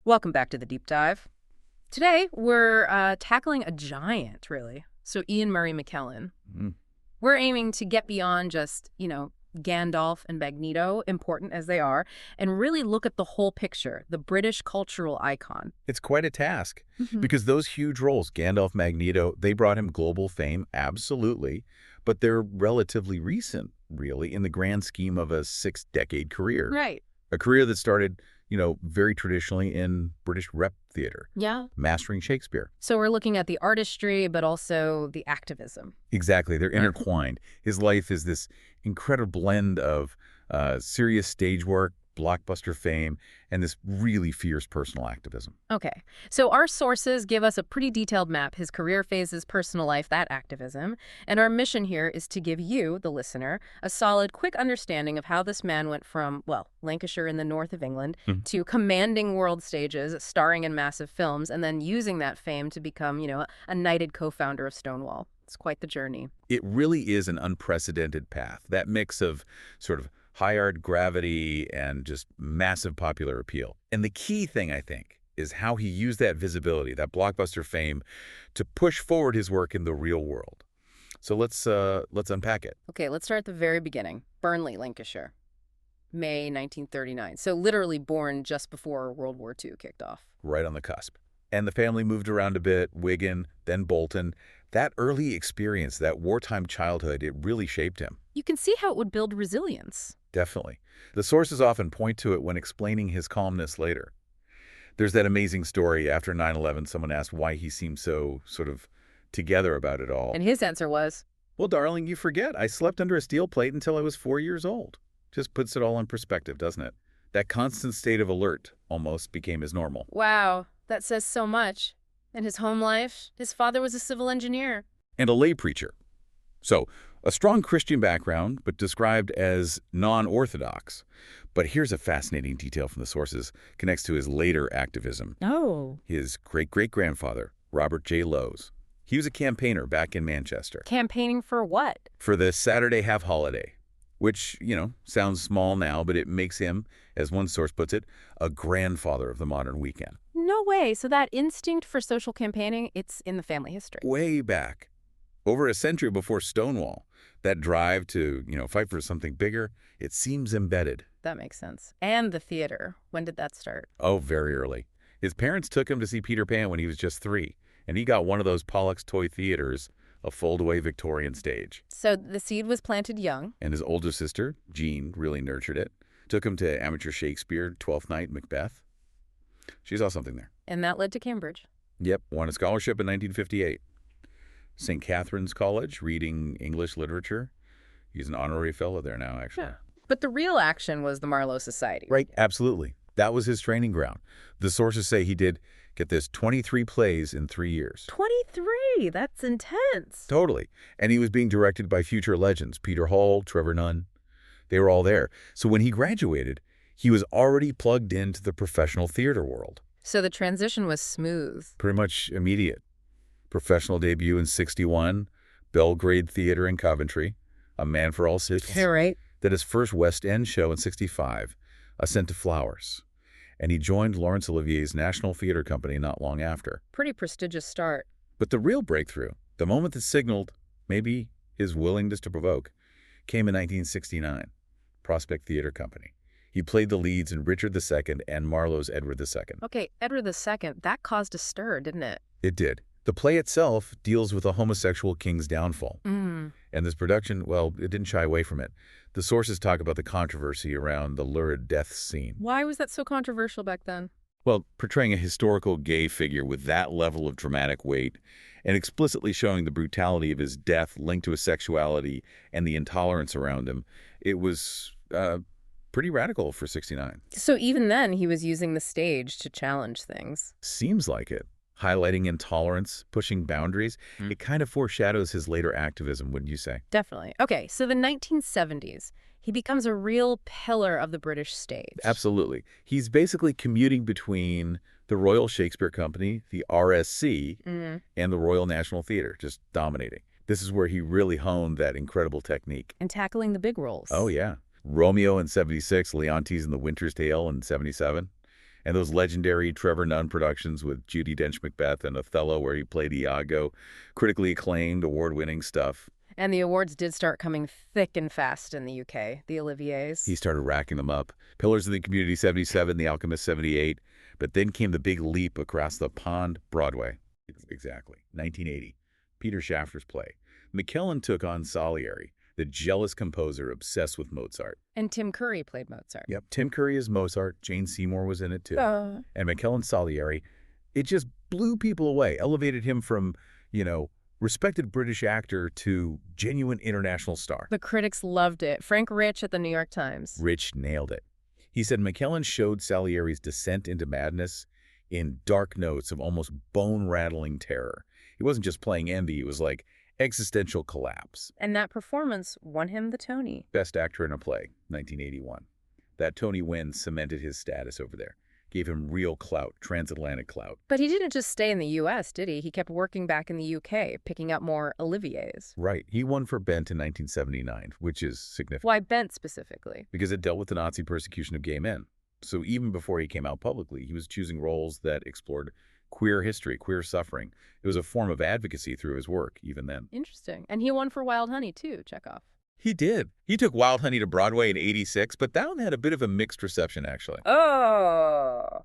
Welcome back to the Deep Dive. Today, we're tackling a giant, really. So Ian Murray McKellen. Mm. We're aiming to get beyond just, Gandalf and Magneto, important as they are, and really look at the whole picture, the British cultural icon. It's quite a task because those huge roles, Gandalf, Magneto, they brought him global fame, absolutely, but they're relatively recent, really, in the grand scheme of a 6-decade career. Right. A career that started, very traditionally in British rep theater. Yeah. Mastering Shakespeare. So we're looking at the artistry, but also the activism. Exactly. They're intertwined. His life is this incredible blend of serious stage work, blockbuster fame, and this really fierce personal activism. Okay, so our sources give us a pretty detailed map, his career phases, personal life, that activism. And our mission here is to give you, the listener, a solid, quick understanding of how this man went from, Lancashire in the north of England to commanding world stages, starring in massive films, and then using that fame to become, a knighted co-founder of Stonewall. It's quite the journey. It really is an unprecedented path. That mix of sort of high art gravity and just massive popular appeal. And the key thing, I think, is how he used that visibility, that blockbuster fame, to push forward his work in the real world. So let's unpack it. Okay, let's start at the very beginning. Burnley, Lancashire, May 1939. So literally born just before World War II kicked off. Right on the cusp. And the family moved around a bit, Wigan, then Bolton. That early experience, that wartime childhood, it really shaped him. You can see how it would build resilience. Definitely. The sources often point to it when explaining his calmness later. There's that amazing story after 9/11, someone asked why he seemed so sort of together about it all. And his answer was, Well, darling, you forget. I slept under a steel plate until I was 4 years old. Just puts it all in perspective, doesn't it? That constant state of alert almost became his normal. wow, that says so much. In his home life, his father was a civil engineer. And a lay preacher. So, a strong Christian background, but described as non-orthodox. But here's a fascinating detail from the sources, connects to his later activism. Oh. His great-great-grandfather, Robert J. Lowes. He was a campaigner back in Manchester. Campaigning for what? For the Saturday half-holiday, which, sounds small now, but it makes him, as one source puts it, a grandfather of the modern weekend. No way. So that instinct for social campaigning, it's in the family history. Way back, over a century before Stonewall, that drive to, fight for something bigger, it seems embedded. That makes sense. And the theater. When did that start? Oh, very early. His parents took him to see Peter Pan when he was just 3, and he got one of those Pollock's toy theaters, a fold-away Victorian stage. So the seed was planted young. And his older sister, Jean, really nurtured it. Took him to amateur Shakespeare, Twelfth Night, Macbeth. She saw something there. And that led to Cambridge. Yep, won a scholarship in 1958. St. Catherine's College, reading English literature. He's an honorary fellow there now, actually. Yeah. But the real action was the Marlowe Society. Right, absolutely. That was his training ground. The sources say he did, get this, 23 plays in 3 years. 23? That's intense. Totally. And he was being directed by future legends, Peter Hall, Trevor Nunn. They were all there. So when he graduated, he was already plugged into the professional theater world. So the transition was smooth. Pretty much immediate. Professional debut in 1961, Belgrade Theater in Coventry, A Man for All Seasons. Yeah, right. Then his first West End show in 1965, A Scent of Flowers. And he joined Laurence Olivier's National Theatre Company not long after. Pretty prestigious start. But the real breakthrough, the moment that signaled maybe his willingness to provoke, came in 1969, Prospect Theatre Company. He played the leads in Richard II and Marlowe's Edward II. Okay, Edward II, that caused a stir, didn't it? It did. The play itself deals with a homosexual king's downfall. And this production, it didn't shy away from it. The sources talk about the controversy around the lurid death scene. Why was that so controversial back then? Well, portraying a historical gay figure with that level of dramatic weight and explicitly showing the brutality of his death linked to his sexuality and the intolerance around him, it was pretty radical for 1969. So even then, he was using the stage to challenge things. Seems like it. Highlighting intolerance, pushing boundaries. It kind of foreshadows his later activism, wouldn't you say? Definitely. Okay, so the 1970s, he becomes a real pillar of the British stage. Absolutely. He's basically commuting between the Royal Shakespeare Company, the RSC, and the Royal National Theatre, just dominating. This is where he really honed that incredible technique. And tackling the big roles. Oh, yeah. Romeo in 1976, Leontes in The Winter's Tale in 1977. And those legendary Trevor Nunn productions with Judi Dench Macbeth and Othello, where he played Iago, critically acclaimed, award-winning stuff. And the awards did start coming thick and fast in the UK, the He Oliviers. started racking them up. Pillars of the Community 77, The Alchemist 78. But then came the big leap across the pond, Broadway. Exactly. 1980. Peter Shafter's play. McKellen took on Salieri, the jealous composer obsessed with Mozart. And Tim Curry played Mozart. Yep. Tim Curry is Mozart. Jane Seymour was in it, too. And McKellen Salieri, it just blew people away, elevated him from, respected British actor to genuine international star. The critics loved it. Frank Rich at the New York Times. Rich nailed it. He said McKellen showed Salieri's descent into madness in dark notes of almost bone-rattling terror. He wasn't just playing envy, it was like existential collapse. And that performance won him the Tony. Best Actor in a Play, 1981. That Tony win cemented his status over there. Gave him real clout, transatlantic clout. But he didn't just stay in the U.S., did he? He kept working back in the U.K., picking up more Oliviers. Right. He won for Bent in 1979, which is significant. Why Bent specifically? Because it dealt with the Nazi persecution of gay men. So even before he came out publicly, he was choosing roles that explored queer history, queer suffering. It was a form of advocacy through his work, even then. Interesting. And he won for Wild Honey, too, Chekhov. He did. He took Wild Honey to Broadway in '86, but that one had a bit of a mixed reception, actually. Oh,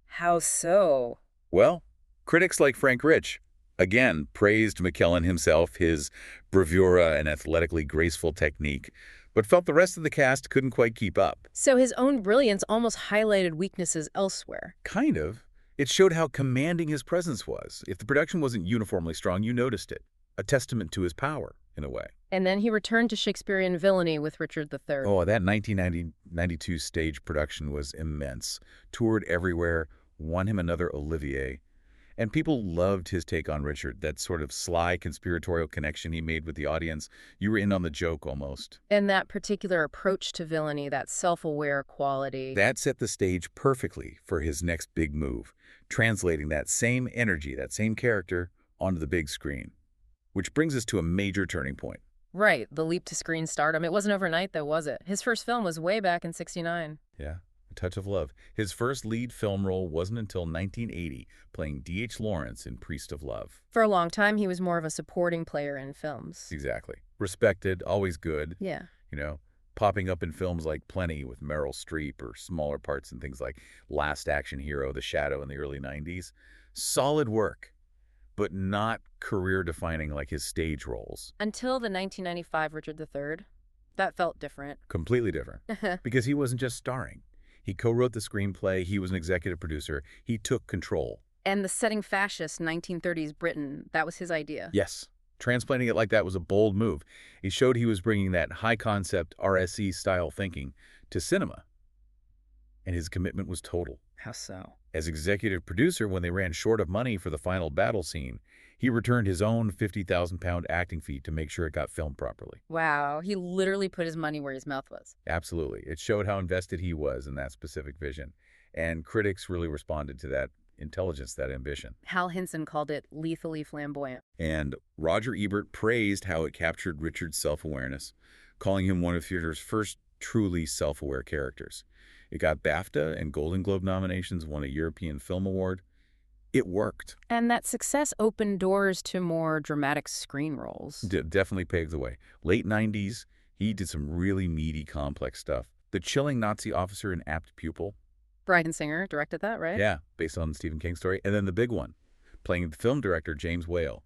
how so? Well, critics like Frank Rich, again, praised McKellen himself, his bravura and athletically graceful technique, but felt the rest of the cast couldn't quite keep up. So his own brilliance almost highlighted weaknesses elsewhere. Kind of. It showed how commanding his presence was. If the production wasn't uniformly strong, you noticed it. A testament to his power, in a way. And then he returned to Shakespearean villainy with Richard III. Oh, that 1992 stage production was immense. Toured everywhere, won him another Olivier. And people loved his take on Richard, that sort of sly conspiratorial connection he made with the audience. You were in on the joke almost. And that particular approach to villainy, that self-aware quality. That set the stage perfectly for his next big move, translating that same energy, that same character, onto the big screen. Which brings us to a major turning point. Right, the leap to screen stardom. It wasn't overnight, though, was it? His first film was way back in '69. Yeah, A Touch of Love. His first lead film role wasn't until 1980, playing D.H. Lawrence in Priest of Love. For a long time, he was more of a supporting player in films. Exactly. Respected, always good. Yeah. Popping up in films like Plenty with Meryl Streep or smaller parts in things like Last Action Hero, The Shadow in the early 90s. Solid work, but not career-defining like his stage roles. Until the 1995 Richard III. That felt different. Completely different. Because he wasn't just starring. He co-wrote the screenplay, he was an executive producer, he took control. And the setting fascist 1930s Britain, that was his idea. Yes. Transplanting it like that was a bold move. He showed he was bringing that high-concept RSC-style thinking to cinema. And his commitment was total. How so? As executive producer, when they ran short of money for the final battle scene, he returned his own £50,000 acting fee to make sure it got filmed properly. Wow, he literally put his money where his mouth was. Absolutely. It showed how invested he was in that specific vision. And critics really responded to that intelligence, that ambition. Hal Hinson called it lethally flamboyant. And Roger Ebert praised how it captured Richard's self-awareness, calling him one of theater's first truly self-aware characters. It got BAFTA and Golden Globe nominations, won a European Film Award. It worked. And that success opened doors to more dramatic screen roles. Definitely paved the way. Late 90s, he did some really meaty, complex stuff. The chilling Nazi officer and apt pupil. Bryan Singer directed that, right? Yeah, based on Stephen King's story. And then the big one, playing the film director James Whale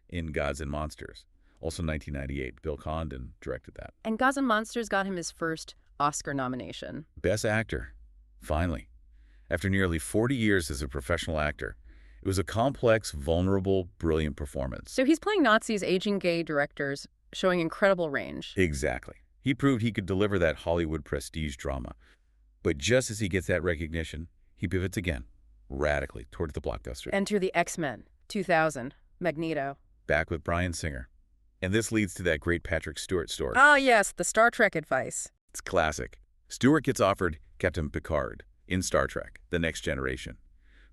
in Gods and Monsters. Also 1998, Bill Condon directed that. And Gods and Monsters got him his first Oscar nomination. Best Actor. Finally. After nearly 40 years as a professional actor, it was a complex, vulnerable, brilliant performance. So he's playing Nazis, aging gay directors, showing incredible range. Exactly. He proved he could deliver that Hollywood prestige drama. But just as he gets that recognition, he pivots again, radically, towards the blockbuster. Enter the X-Men, 2000, Magneto. Back with Bryan Singer. And this leads to that great Patrick Stewart story. Ah, yes, the Star Trek advice. It's classic. Stewart gets offered Captain Picard in Star Trek, The Next Generation.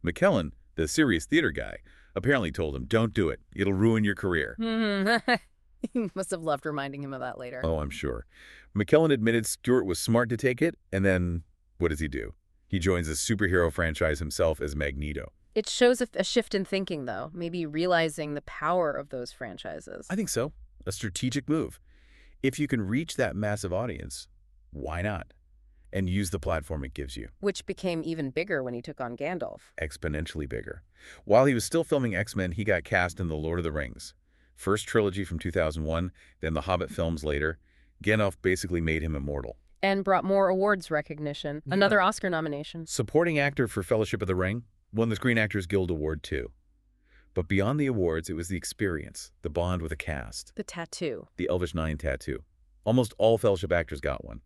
McKellen, the serious theater guy, apparently told him, don't do it. It'll ruin your career. He must have loved reminding him of that later. Oh, I'm sure. McKellen admitted Stewart was smart to take it, and then what does he do? He joins the superhero franchise himself as Magneto. It shows a shift in thinking, though, maybe realizing the power of those franchises. I think so. A strategic move. If you can reach that massive audience, why not? And use the platform it gives you. Which became even bigger when he took on Gandalf. Exponentially bigger. While he was still filming X-Men, he got cast in The Lord of the Rings. First trilogy from 2001, then the Hobbit films later. Gandalf basically made him immortal. And brought more awards recognition. Yeah. Another Oscar nomination. Supporting actor for Fellowship of the Ring won the Screen Actors Guild Award too. But beyond the awards, it was the experience, the bond with the cast. The tattoo. The Elvish 9 tattoo. Almost all Fellowship actors got one,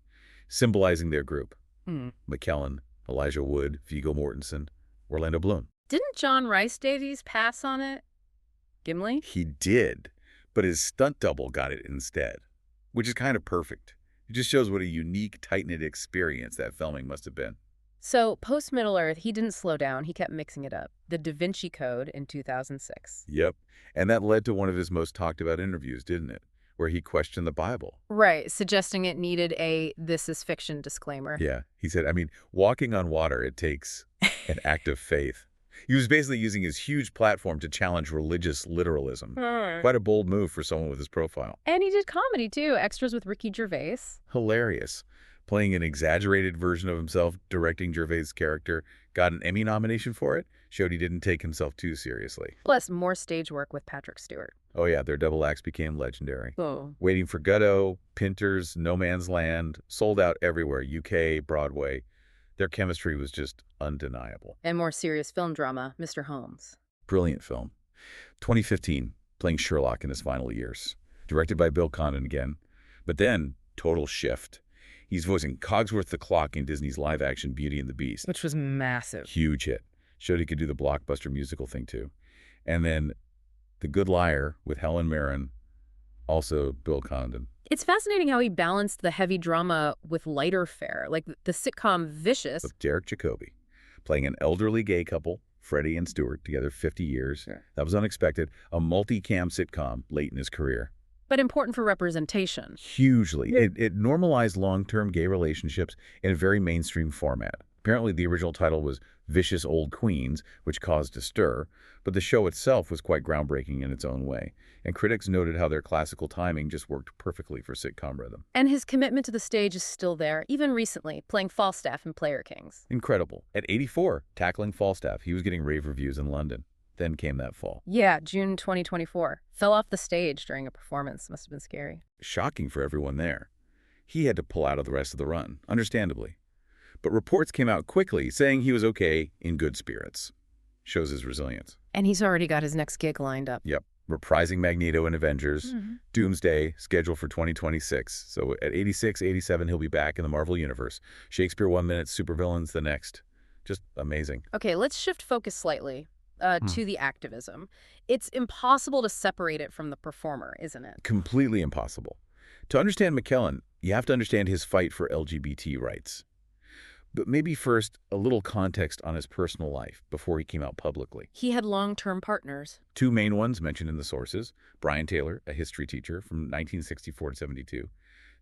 symbolizing their group. McKellen, Elijah Wood, Viggo Mortensen, Orlando Bloom. Didn't John Rhys Davies pass on it? Gimli? He did, but his stunt double got it instead, which is kind of perfect. It just shows what a unique, tight-knit experience that filming must have been. So, post-Middle-earth, he didn't slow down. He kept mixing it up. The Da Vinci Code in 2006. Yep, and that led to one of his most talked-about interviews, didn't it? Where he questioned the Bible. Right, suggesting it needed a "this is fiction" disclaimer. Yeah, he said, walking on water, it takes an act of faith. He was basically using his huge platform to challenge religious literalism. Quite a bold move for someone with his profile. And he did comedy, too. Extras with Ricky Gervais. Hilarious. Playing an exaggerated version of himself, directing Gervais' character, got an Emmy nomination for it, showed he didn't take himself too seriously. Plus, more stage work with Patrick Stewart. Oh yeah, their double acts became legendary. Oh. Waiting for Godot, Pinter's, No Man's Land, sold out everywhere, UK, Broadway. Their chemistry was just undeniable. And more serious film drama, Mr. Holmes. Brilliant film. 2015, playing Sherlock in his final years. Directed by Bill Condon again. But then, total shift. He's voicing Cogsworth the Clock in Disney's live-action Beauty and the Beast. Which was massive. Huge hit. Showed he could do the blockbuster musical thing, too. And then The Good Liar with Helen Mirren, also Bill Condon. It's fascinating how he balanced the heavy drama with lighter fare, like the sitcom Vicious. With Derek Jacobi, playing an elderly gay couple, Freddie and Stuart, together 50 years. Sure. That was unexpected. A multi-cam sitcom late in his career. But important for representation. Hugely. It normalized long-term gay relationships in a very mainstream format. Apparently, the original title was Vicious Old Queens, which caused a stir, but the show itself was quite groundbreaking in its own way. And critics noted how their classical timing just worked perfectly for sitcom rhythm. And his commitment to the stage is still there, even recently, playing Falstaff in Player Kings. Incredible. At 84, tackling Falstaff, he was getting rave reviews in London. Then came that fall. Yeah, June 2024. Fell off the stage during a performance. Must have been scary. Shocking for everyone there. He had to pull out of the rest of the run, understandably. But reports came out quickly saying he was okay, in good spirits. Shows his resilience. And he's already got his next gig lined up. Yep. Reprising Magneto in Avengers. Doomsday, scheduled for 2026. So at 86, 87, he'll be back in the Marvel Universe. Shakespeare 1 minute, supervillains the next. Just amazing. Okay, let's shift focus slightly to the activism. It's impossible to separate it from the performer, isn't it? Completely impossible. To understand McKellen, you have to understand his fight for LGBT rights. But maybe first, a little context on his personal life before he came out publicly. He had long-term partners. Two main ones mentioned in the sources. Brian Taylor, a history teacher from 1964 to 72.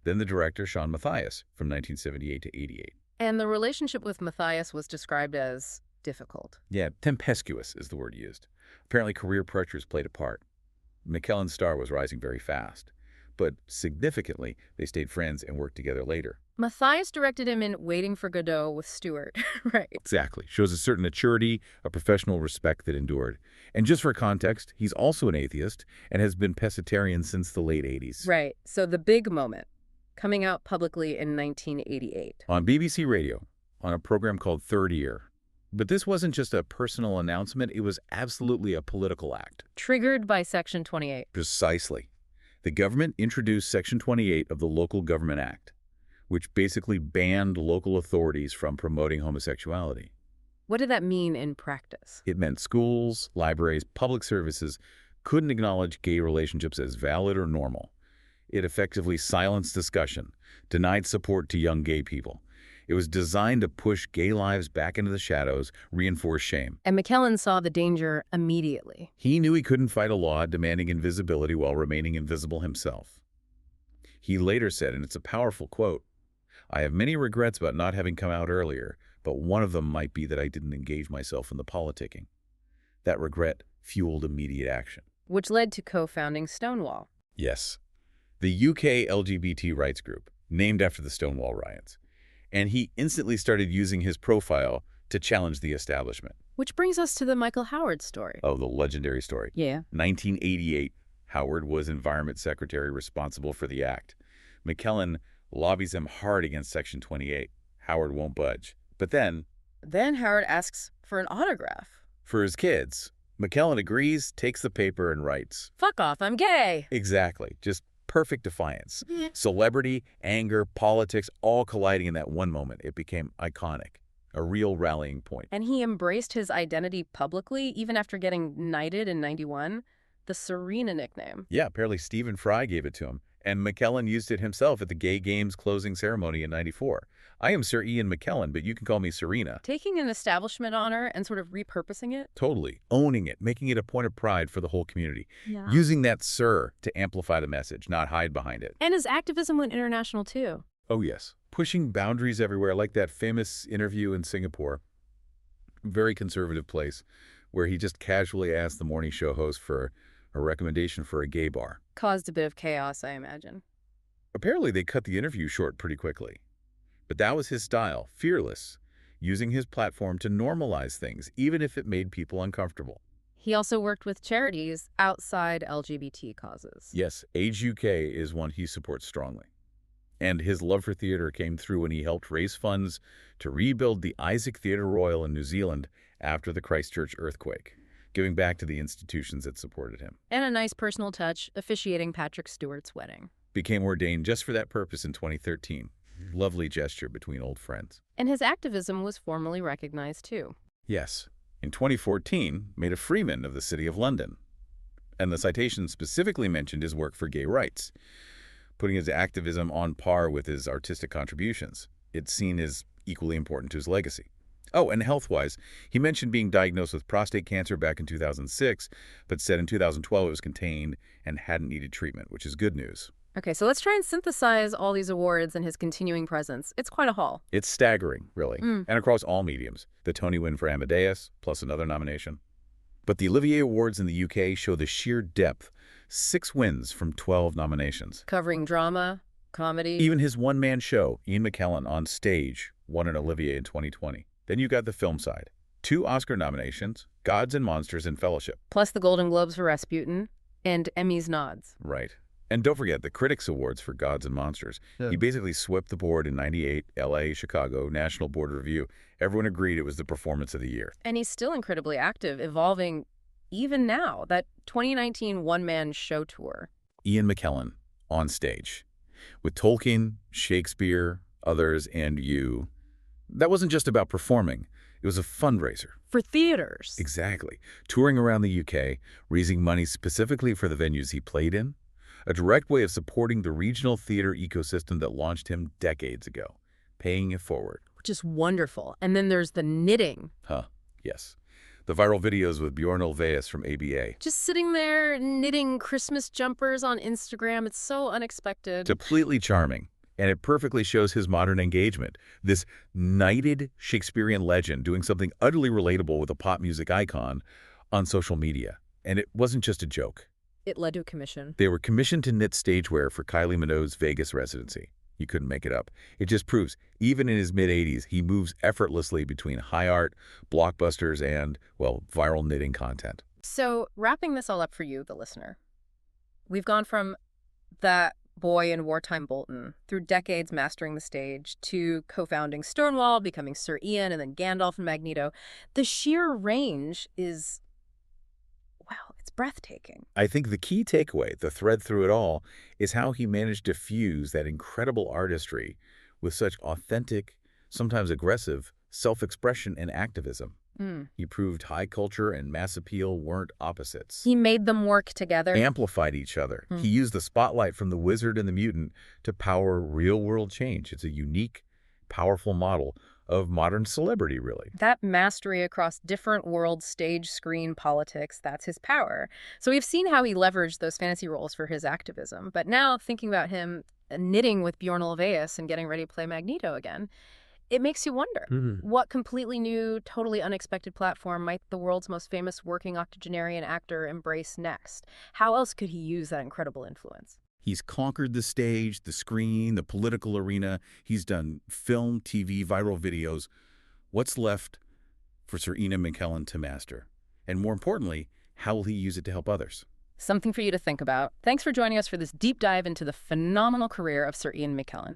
Then the director, Sean Mathias, from 1978 to 88. And the relationship with Mathias was described as difficult. Yeah, tempestuous is the word used. Apparently career pressures played a part. McKellen's star was rising very fast. But significantly, they stayed friends and worked together later. Mathias directed him in Waiting for Godot with Stewart, right? Exactly. Shows a certain maturity, a professional respect that endured. And just for context, he's also an atheist and has been pescatarian since the late 80s. Right. So the big moment, coming out publicly in 1988. On BBC Radio, on a program called Third Ear. But this wasn't just a personal announcement, it was absolutely a political act. Triggered by Section 28. Precisely. The government introduced Section 28 of the Local Government Act, which basically banned local authorities from promoting homosexuality. What did that mean in practice? It meant schools, libraries, public services couldn't acknowledge gay relationships as valid or normal. It effectively silenced discussion, denied support to young gay people. It was designed to push gay lives back into the shadows, reinforce shame. And McKellen saw the danger immediately. He knew he couldn't fight a law demanding invisibility while remaining invisible himself. He later said, and it's a powerful quote, "I have many regrets about not having come out earlier, but one of them might be that I didn't engage myself in the politicking. That regret fueled immediate action. Which led to co-founding Stonewall. Yes, the UK LGBT rights group, named after the Stonewall riots. And he instantly started using his profile to challenge the establishment. Which brings us to the Michael Howard story. Oh, the legendary story. Yeah. 1988, Howard was Environment Secretary responsible for the act. McKellen lobbies him hard against Section 28. Howard won't budge. But then Howard asks for an autograph. for his kids, McKellen agrees, takes the paper, and writes. Fuck off, I'm gay. Exactly. Just perfect defiance. Celebrity, anger, politics, all colliding in that one moment. It became iconic. A real rallying point. And he embraced his identity publicly, even after getting knighted in '91. The Serena nickname. Yeah, apparently Stephen Fry gave it to him. And McKellen used it himself at the Gay Games closing ceremony in '94. I am Sir Ian McKellen, but you can call me Serena. Taking an establishment honor and sort of repurposing it. Totally. Owning it, making it a point of pride for the whole community. Yeah. Using that Sir to amplify the message, not hide behind it. And his activism went international, too. Oh, yes. Pushing boundaries everywhere, like that famous interview in Singapore. Very conservative place, where he just casually asked the morning show host for a recommendation for a gay bar. Caused a bit of chaos, I imagine. Apparently, they cut the interview short pretty quickly. But that was his style, fearless, using his platform to normalize things, even if it made people uncomfortable. He also worked with charities outside LGBT causes. Yes, Age UK is one he supports strongly. And his love for theater came through when he helped raise funds to rebuild the Isaac Theatre Royal in New Zealand after the Christchurch earthquake, giving back to the institutions that supported him. And a nice personal touch, officiating Patrick Stewart's wedding. Became ordained just for that purpose in 2013. Lovely gesture between old friends. And his activism was formally recognized, too. Yes. In 2014, made a Freeman of the City of London. And the citation specifically mentioned his work for gay rights, putting his activism on par with his artistic contributions. It's seen as equally important to his legacy. Oh, and health-wise, he mentioned being diagnosed with prostate cancer back in 2006, but said in 2012 it was contained and hadn't needed treatment, which is good news. Okay, so let's try and synthesize all these awards and his continuing presence. It's quite a haul. It's staggering, really, and across all mediums. The Tony win for Amadeus, plus another nomination. But the Olivier Awards in the UK show the sheer depth. 6 wins from 12 nominations. Covering drama, comedy. Even his one-man show, Ian McKellen on Stage, won an Olivier in 2020. Then you got the film side. 2 Oscar nominations, Gods and Monsters and Fellowship. Plus the Golden Globes for Rasputin and Emmys nods. Right. And don't forget the Critics Awards for Gods and Monsters. Yeah. He basically swept the board in '98, LA, Chicago, National Board Review. Everyone agreed it was the performance of the year. And he's still incredibly active, evolving even now. That 2019 one-man show tour. Ian McKellen on Stage. With Tolkien, Shakespeare, others, and you. That wasn't just about performing. It was a fundraiser. For theaters. Exactly. Touring around the UK, raising money specifically for the venues he played in. A direct way of supporting the regional theater ecosystem that launched him decades ago, paying it forward. Which is wonderful. And then there's the knitting. Yes. The viral videos with Bjorn Ulvaeus from ABA. Just sitting there knitting Christmas jumpers on Instagram. It's so unexpected. Completely charming. And it perfectly shows his modern engagement. This knighted Shakespearean legend doing something utterly relatable with a pop music icon on social media. And it wasn't just a joke. It led to a commission. They were commissioned to knit stagewear for Kylie Minogue's Vegas residency. You couldn't make it up. It just proves, even in his mid-80s, he moves effortlessly between high art, blockbusters, and, well, viral knitting content. So, wrapping this all up for you, the listener, we've gone from that boy in wartime Bolton, through decades mastering the stage, to co-founding Stonewall, becoming Sir Ian, and then Gandalf and Magneto. The sheer range is, wow, it's breathtaking. I think the key takeaway, the thread through it all, is how he managed to fuse that incredible artistry with such authentic, sometimes aggressive, self-expression and activism. He proved high culture and mass appeal weren't opposites. He made them work together. Amplified each other. He used the spotlight from the wizard and the mutant to power real-world change. It's a unique, powerful model of modern celebrity, really. That mastery across different worlds, stage, screen, politics, that's his power. So we've seen how he leveraged those fantasy roles for his activism. But now, thinking about him knitting with Bjorn Ulvaeus and getting ready to play Magneto again, It makes you wonder, what completely new, totally unexpected platform might the world's most famous working octogenarian actor embrace next? How else could he use that incredible influence? He's conquered the stage, the screen, the political arena. He's done film, TV, viral videos. What's left for Sir Ian McKellen to master? And more importantly, how will he use it to help others? Something for you to think about. Thanks for joining us for this deep dive into the phenomenal career of Sir Ian McKellen.